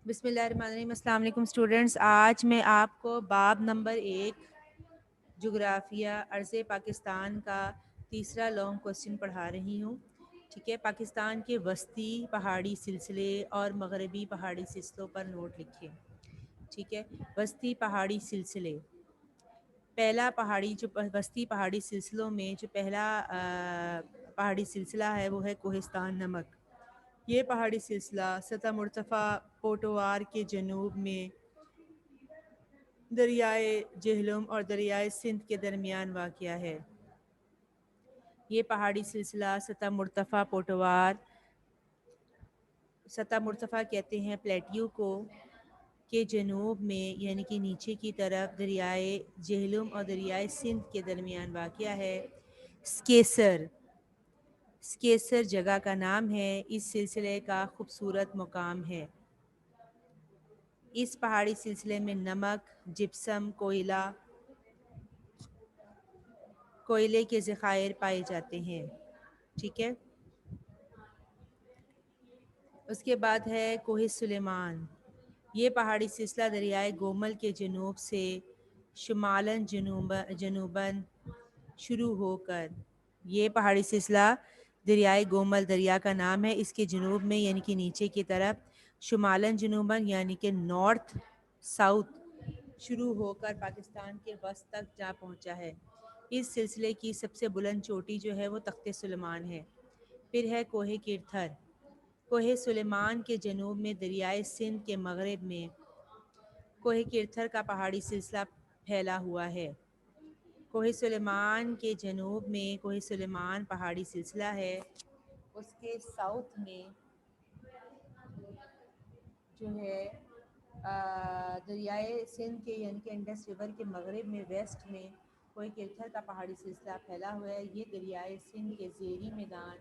بسم اللہ الرحمن الرحیم۔ السلام علیکم اسٹوڈنٹس، آج میں آپ کو باب نمبر 1 جغرافیہ ارض پاکستان کا تیسرا لانگ کوسچن پڑھا رہی ہوں۔ ٹھیک ہے، پاکستان کے وسطی پہاڑی سلسلے اور مغربی پہاڑی سلسلوں پر نوٹ لکھیں۔ ٹھیک ہے، وسطی پہاڑی سلسلے، پہلا وسطی پہاڑی سلسلوں میں جو پہلا پہاڑی سلسلہ ہے وہ ہے کوہستان نمک۔ یہ پہاڑی سلسلہ سطح مرتفع پوٹوار کے جنوب میں دریائے جہلم اور دریائے سندھ کے درمیان واقع ہے۔ یہ پہاڑی سلسلہ سطح مرتفع کہتے ہیں پلیٹیو کو، کے جنوب میں یعنی کہ نیچے کی طرف دریائے جہلم اور دریائے سندھ کے درمیان واقع ہے۔ سکیسر جگہ کا نام ہے، اس سلسلے کا خوبصورت مقام ہے۔ اس پہاڑی سلسلے میں نمک، جپسم، کوئلے کے ذخائر پائے جاتے ہیں۔ ٹھیک ہے، اس کے بعد ہے کوہ سلیمان۔ یہ پہاڑی سلسلہ دریائے گومل کے جنوب سے شمالاً جنوباً شروع ہو کر، یہ پہاڑی سلسلہ دریائے گومل دریا کا نام ہے، اس کے جنوب میں یعنی کہ نیچے کی طرف شمالاً جنوباً یعنی کہ نارتھ ساؤتھ شروع ہو کر پاکستان کے وسط تک جا پہنچا ہے۔ اس سلسلے کی سب سے بلند چوٹی جو ہے وہ تخت سلیمان ہے۔ پھر ہے کوہ کرتھر۔ کوہ سلیمان کے جنوب میں دریائے سندھ کے مغرب میں کوہ کرتھر کا پہاڑی سلسلہ پھیلا ہوا ہے۔ کوہ سلیمان کے جنوب میں کوہ سلیمان پہاڑی سلسلہ ہے، اس کے ساؤتھ میں جو ہے دریائے سندھ کے یعنی کہ انڈس ریور کے مغرب میں ویسٹ میں کوہ کرتھر کا پہاڑی سلسلہ پھیلا ہوا ہے۔ یہ دریائے سندھ کے زیریں میدان،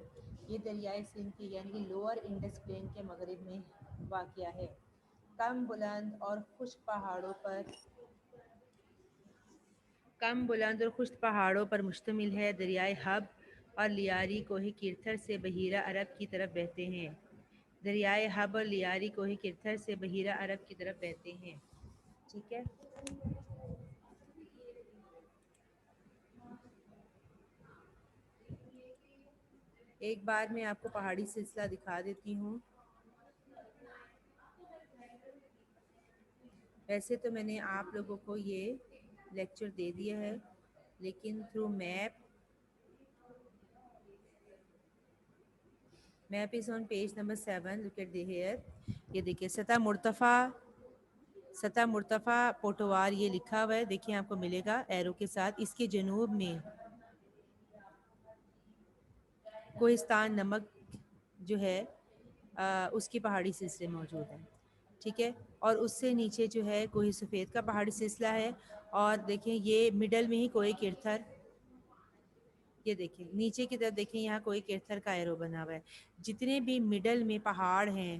یہ دریائے سندھ کے یعنی کہ لوور انڈس پلین کے مغرب میں واقع ہے۔ کم بلند اور خشک پہاڑوں پر مشتمل ہے۔ دریائے حب اور لیاری کوہ کرتھر سے بحیرہ عرب کی طرف بہتے ہیں۔ دریائے حب اور لیاری کوہ کرتھر سے بحیرہ عرب کی طرف بہتے ہیں۔ ٹھیک ہے، ایک بار میں آپ کو پہاڑی سلسلہ دکھا دیتی ہوں۔ ویسے تو میں نے آپ لوگوں کو یہ لیکچر دے دیا ہے، لیکن through map is on page number 7، look at the here. یہ دیکھیں سطح مرتفع پوٹوار یہ لکھا ہوا ہے، دیکھیں آپ کو ملے گا ایرو کے ساتھ۔ اس کے جنوب میں کوہستان نمک جو ہے اس کی پہاڑی سلسلے موجود ہیں۔ ٹھیک ہے، اور اس سے نیچے جو ہے کوہ سفید کا پہاڑی سلسلہ ہے، اور دیکھیں یہ مڈل میں ہی کوہ کرتھر، یہ دیکھیں نیچے کی طرف دیکھیں یہاں کوہ کرتھر کا ایرو بنا ہوا ہے۔ جتنے بھی مڈل میں پہاڑ ہیں،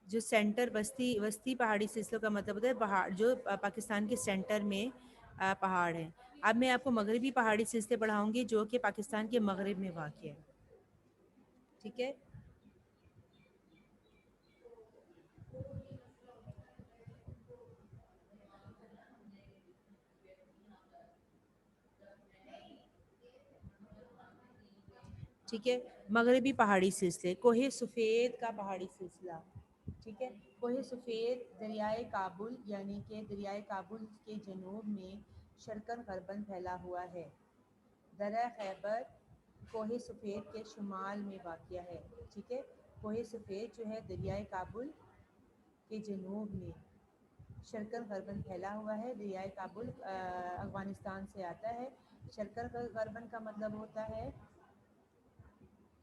جو سینٹر وسطی پہاڑی سلسلوں کا مطلب ہوتا ہے پہاڑ جو پاکستان کے سینٹر میں پہاڑ ہیں۔ اب میں آپ کو مغربی پہاڑی سلسلے پڑھاؤں گی جو کہ پاکستان کے مغرب میں واقع ہے۔ ٹھیک ہے، ٹھیک ہے، مغربی پہاڑی سلسلے، کوہ سفید کا پہاڑی سلسلہ۔ ٹھیک ہے، کوہ سفید دریائے کابل یعنی کہ دریائے کابل کے جنوب میں شرقاً غرباً پھیلا ہوا ہے۔ درہ خیبر کوہ سفید کے شمال میں واقع ہے۔ ٹھیک ہے، کوہ سفید جو ہے دریائے کابل کے جنوب میں شرقاً غرباً پھیلا ہوا ہے۔ دریائے کابل افغانستان سے آتا ہے۔ شرقاً غرباً کا مطلب ہوتا ہے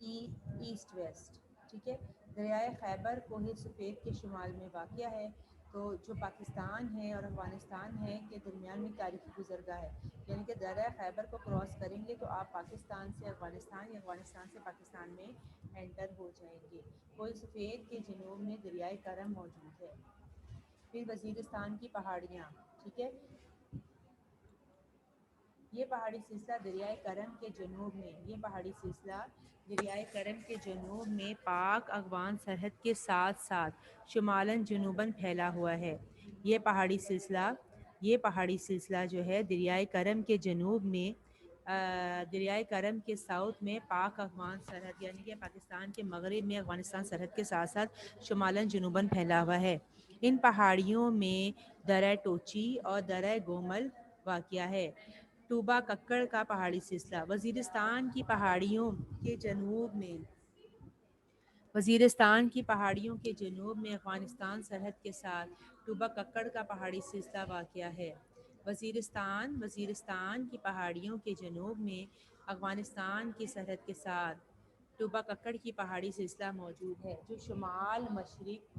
ایسٹ ویسٹ۔ ٹھیک ہے، دریائے خیبر کوہ سفید کے شمال میں واقع ہے۔ تو جو پاکستان ہے اور افغانستان ہے کے درمیان میں تاریخی گزرگاہ ہے، یعنی کہ درہ خیبر کو کراس کریں گے تو آپ پاکستان سے افغانستان یا افغانستان سے پاکستان میں انٹر ہو جائیں گے۔ کوہ سفید کے جنوب میں دریائے کرم موجود ہے۔ پھر وزیرستان کی پہاڑیاں، ٹھیک ہے، یہ پہاڑی سلسلہ دریائے کرم کے جنوب میں یہ پہاڑی سلسلہ دریائے کرم کے جنوب میں پاک افغان سرحد کے ساتھ ساتھ شمالاً جنوباً پھیلا ہوا ہے۔ یہ پہاڑی سلسلہ یہ پہاڑی سلسلہ جو ہے دریائے کرم کے جنوب میں دریائے کرم کے ساؤتھ میں پاک افغان سرحد یعنی کہ پاکستان کے مغرب میں افغانستان سرحد کے ساتھ ساتھ شمالاً جنوباً پھیلا ہوا ہے۔ ان پہاڑیوں میں درہ ٹوچی اور درہ گومل واقع ہے۔ ٹوبا ککڑ کا پہاڑی سلسلہ وزیرستان کی پہاڑیوں کے جنوب میں افغانستان سرحد کے ساتھ ٹوبا ککڑ کا پہاڑی سلسلہ واقع ہے۔ وزیرستان کی پہاڑیوں کے جنوب میں افغانستان کی سرحد کے ساتھ ٹوبا ککڑ کی پہاڑی سلسلہ موجود ہے، جو شمال مشرق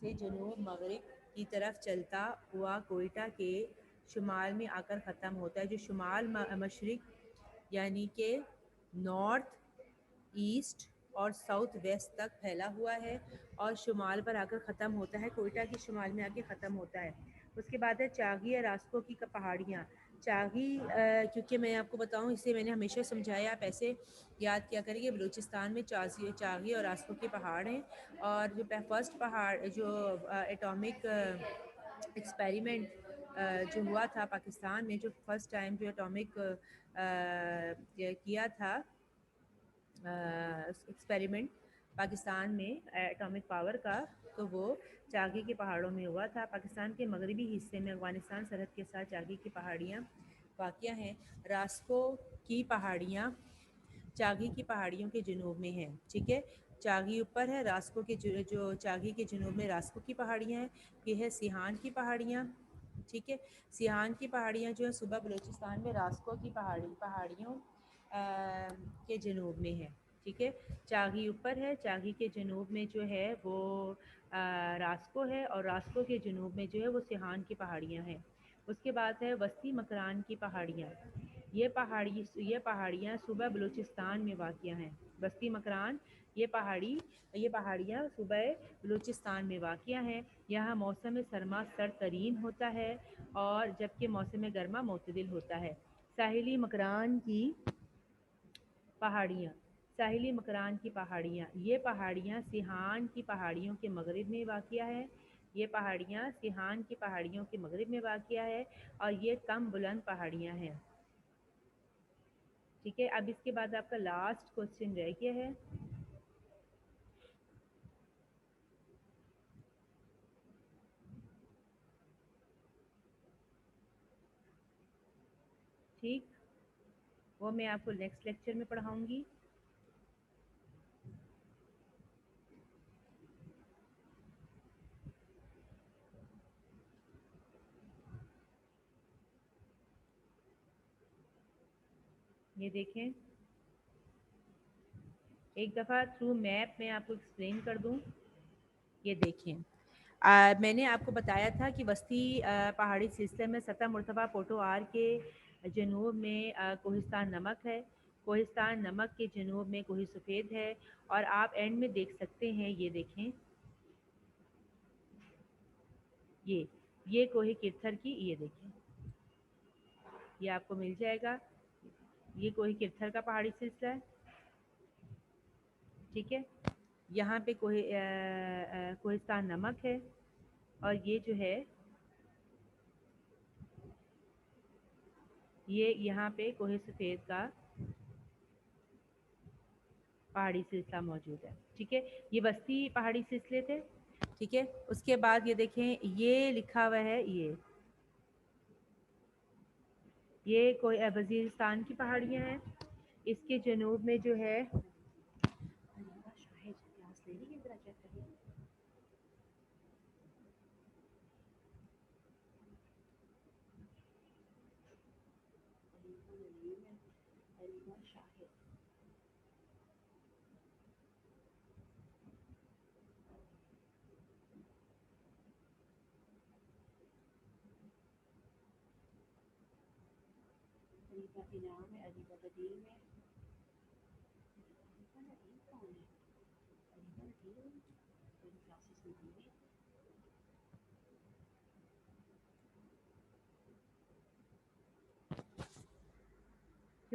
سے جنوب مغرب کی طرف چلتا ہوا کوئٹہ کے شمال میں آ کر ختم ہوتا ہے، جو شمال مشرق یعنی کہ نارتھ ایسٹ اور ساؤتھ ویسٹ تک پھیلا ہوا ہے اور شمال پر آ کر ختم ہوتا ہے، کوئٹہ کے شمال میں آ کے ختم ہوتا ہے۔ اس کے بعد ہے چاغی اور راسکو کی پہاڑیاں۔ چاغی کیونکہ میں آپ کو بتاؤں، اسے میں نے ہمیشہ سمجھایا، آپ ایسے یاد کیا کریں کہ بلوچستان میں چاغی اور راسکو کے پہاڑ ہیں، اور جو فرسٹ پہاڑ جو ایٹامک ایکسپیریمنٹ جو ہوا تھا پاکستان میں، جو فرسٹ ٹائم جو ایٹامک کیا تھا ایکسپیریمنٹ پاکستان میں ایٹامک پاور کا، تو وہ چاغی کے پہاڑوں میں ہوا تھا۔ پاکستان کے مغربی حصے میں افغانستان سرحد کے ساتھ چاغی کی پہاڑیاں واقع ہیں۔ راسکو کی پہاڑیاں چاغی کی پہاڑیوں کے جنوب میں ہیں، ٹھیک ہے۔ چاغی اوپر ہے، راسکو کے جو چاغی کے جنوب میں راسکو کی پہاڑیاں ہیں۔ یہ ہے سیحان کی پہاڑیاں، ٹھیک ہے۔ سیحان کی پہاڑیاں جو ہے صوبہ بلوچستان میں راسکو کی پہاڑیوں کے جنوب میں ہے، ٹھیک ہے۔ چاغی اوپر ہے، چاغی کے جنوب میں جو ہے وہ راسکو ہے، اور راسکو کے جنوب میں جو ہے وہ سیحان کی پہاڑیاں ہیں۔ اس کے بعد ہے وسطی مکران کی پہاڑیاں۔ یہ پہاڑیاں صوبہ بلوچستان میں واقع ہیں۔ وسطی مکران یہ پہاڑیاں صوبہ بلوچستان میں واقع ہیں۔ یہاں موسم سرما سرد ترین ہوتا ہے اور جبکہ موسم گرما معتدل ہوتا ہے۔ ساحلی مکران کی پہاڑیاں یہ پہاڑیاں سیحان کی پہاڑیوں کے مغرب میں واقع ہے۔ یہ پہاڑیاں سیحان کی پہاڑیوں کے مغرب میں واقع ہے اور یہ کم بلند پہاڑیاں ہیں، ٹھیک ہے۔ اب اس کے بعد آپ کا لاسٹ کوسچن رہ گیا ہے۔ ٹھیک، وہ میں آپ کو نیکسٹ لیکچر میں پڑھاؤں گی۔ یہ دیکھیں، ایک دفعہ تھرو میپ میں آپ کو ایکسپلین کر دوں۔ یہ دیکھیں، میں نے آپ کو بتایا تھا کہ وسطی پہاڑی سلسلے میں سطح مرتفع پوٹو آر کے جنوب میں کوہستان نمک ہے، کوہستان نمک کے جنوب میں کوہ سفید ہے، اور آپ اینڈ میں دیکھ سکتے ہیں، یہ دیکھیں، یہ کوہ کرتھر کی، یہ دیکھیں، یہ آپ کو مل جائے گا، یہ کوہ کرتھر کا پہاڑی سلسلہ ہے، ٹھیک ہے۔ یہاں پہ کوہستان نمک ہے، اور یہ جو ہے یہ یہاں پہ کوہ سفید کا پہاڑی سلسلہ موجود ہے، ٹھیک ہے۔ یہ وسطی پہاڑی سلسلے تھے، ٹھیک ہے۔ اس کے بعد یہ دیکھیں، یہ لکھا ہوا ہے، یہ کوئی وزیرستان کی پہاڑیاں ہیں۔ اس کے جنوب میں جو ہے